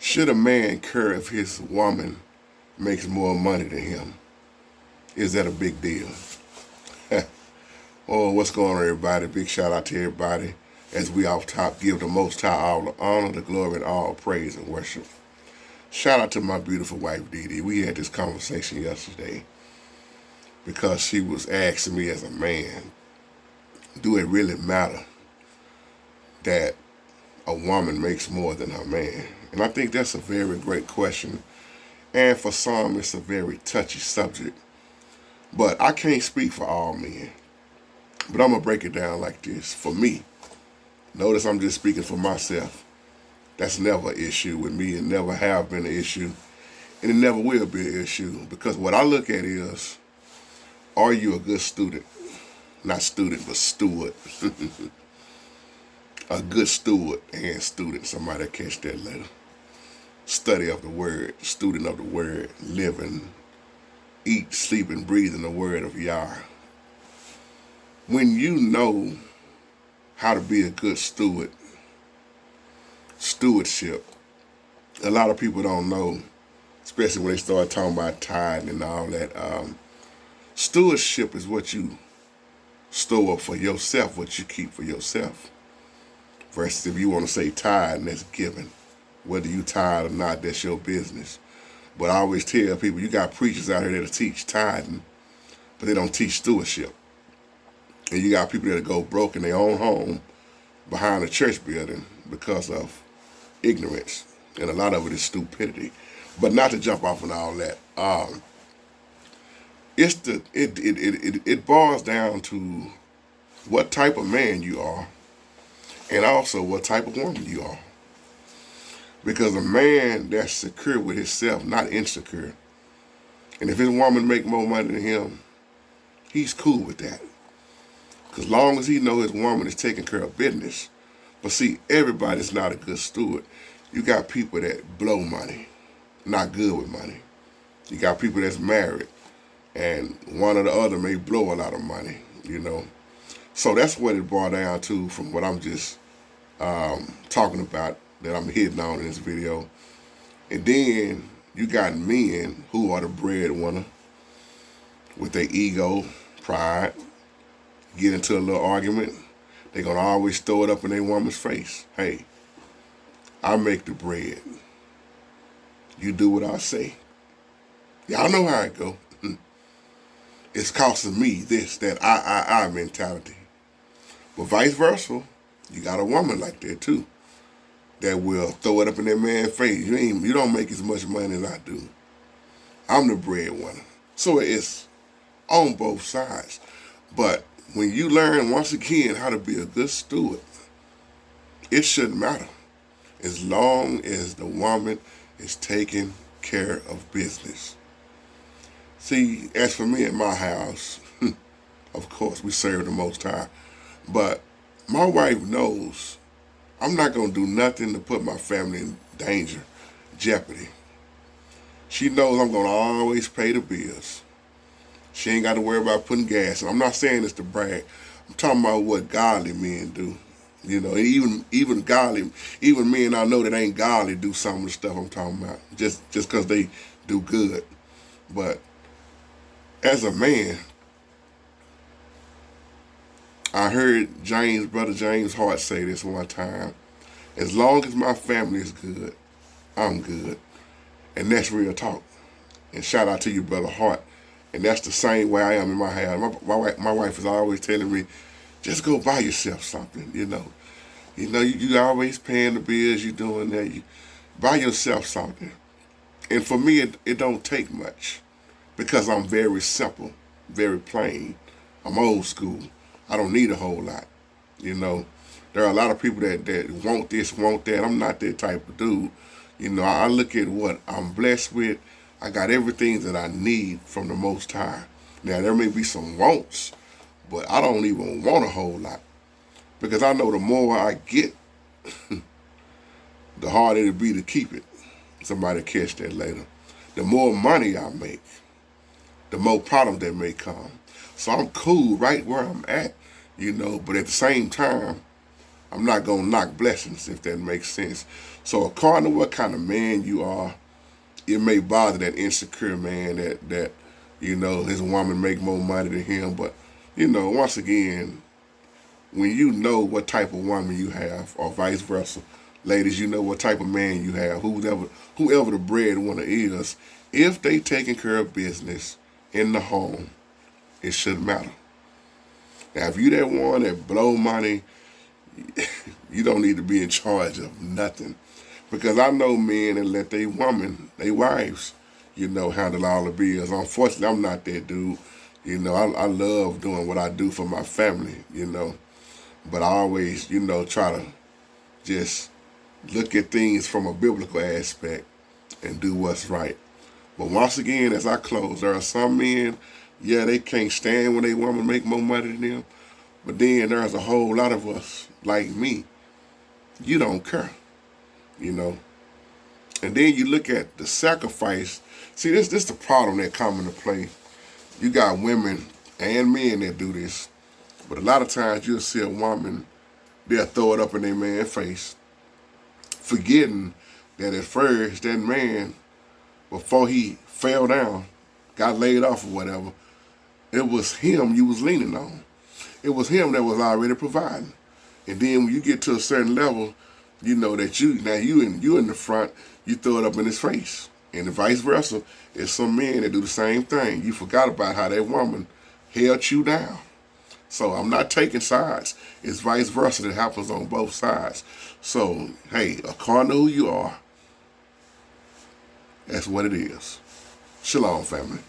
Should a man care if his woman makes more money than him? Is that a big deal? Oh, what's going on, everybody? Big shout out to everybody. As we off top give the Most High all the honor, the glory, and all praise and worship. Shout out to my beautiful wife, Dee Dee. We had this conversation yesterday because she was asking me as a man, do it really matter that a woman makes more than her man? And I think that's a very great question. And for some, it's a very touchy subject. But I can't speak for all men. But I'm going to break it down like this. For me, notice I'm just speaking for myself. That's never an issue with me. It never have been an issue. And it never will be an issue. Because what I look at is, are you a good student? Not student, but steward. A good steward and student. Somebody catch that later. Study of the word, student of the word, living, eat, sleep, and breathe in the word of Yah. When you know how to be a good steward, stewardship, a lot of people don't know, especially when they start talking about tithing and all that. Stewardship is what you store for yourself, what you keep for yourself. Versus if you want to say tithe, that's given. Whether you tithe or not, that's your business. But I always tell people, you got preachers out here that'll teach tithing, but they don't teach stewardship. And you got people that'll go broke in their own home behind a church building because of ignorance. And a lot of it is stupidity. But not to jump off on all that. It boils down to what type of man you are and also what type of woman you are. Because a man that's secure with himself, not insecure, and if his woman make more money than him, he's cool with that. Because long as he know his woman is taking care of business. But see, everybody's not a good steward. You got people that blow money, not good with money. You got people that's married, and one or the other may blow a lot of money, you know. So that's what it boiled down to from what I'm just talking about, that I'm hitting on in this video. And then you got men who are the breadwinner with their ego, pride, get into a little argument. They're going to always throw it up in their woman's face. Hey, I make the bread. You do what I say. Y'all know how it go. It's costing me this, that, I mentality. But vice versa, you got a woman like that too, that will throw it up in that man's face. You don't make as much money as I do. I'm the breadwinner. So it's on both sides. But when you learn, once again, how to be a good steward, it shouldn't matter. As long as the woman is taking care of business. See, as for me in my house, of course, we serve the Most High. But my wife knows I'm not going to do nothing to put my family in danger, jeopardy. She knows I'm going to always pay the bills. She ain't got to worry about putting gas in. I'm not saying this to brag. I'm talking about what godly men do. You know, even godly, even men I know that ain't godly do some of the stuff I'm talking about. Just because they do good. But as a man, I heard Brother James Hart say this one time. As long as my family is good, I'm good. And that's real talk. And shout out to you, Brother Hart. And that's the same way I am in my house. My wife is always telling me, just go buy yourself something, you know. You always paying the bills, you doing that. You buy yourself something. And for me, it don't take much because I'm very simple, very plain. I'm old school. I don't need a whole lot, you know. There are a lot of people that want this, want that. I'm not that type of dude. You know, I look at what I'm blessed with. I got everything that I need from the Most High. Now, there may be some wants, but I don't even want a whole lot. Because I know the more I get, the harder it'll be to keep it. Somebody catch that later. The more money I make, the more problems that may come. So I'm cool right where I'm at, you know, but at the same time, I'm not going to knock blessings, if that makes sense. So according to what kind of man you are, it may bother that insecure man that his woman make more money than him. But once again, when you know what type of woman you have, or vice versa, ladies, you know what type of man you have, whoever the breadwinner is, if they taking care of business in the home, it shouldn't matter. Now, if you that one that blow money, you don't need to be in charge of nothing. Because I know men that let their wives, handle all the bills. Unfortunately, I'm not that dude. I love doing what I do for my family. But I always, try to just look at things from a biblical aspect and do what's right. But once again, as I close, there are some men, yeah, they can't stand when they woman make more money than them. But then there's a whole lot of us, like me, you don't care, you know. And then you look at the sacrifice. See, this the problem that come into play. You got women and men that do this. But a lot of times you'll see a woman, they'll throw it up in their man's face, forgetting that at first that man, before he fell down, got laid off or whatever, it was him you was leaning on. It was him that was already providing. And then when you get to a certain level, you know that you in the front, you throw it up in his face. And vice versa, there's some men that do the same thing. You forgot about how that woman held you down. So I'm not taking sides. It's vice versa that happens on both sides. So, hey, according to who you are, that's what it is. Shalom, family.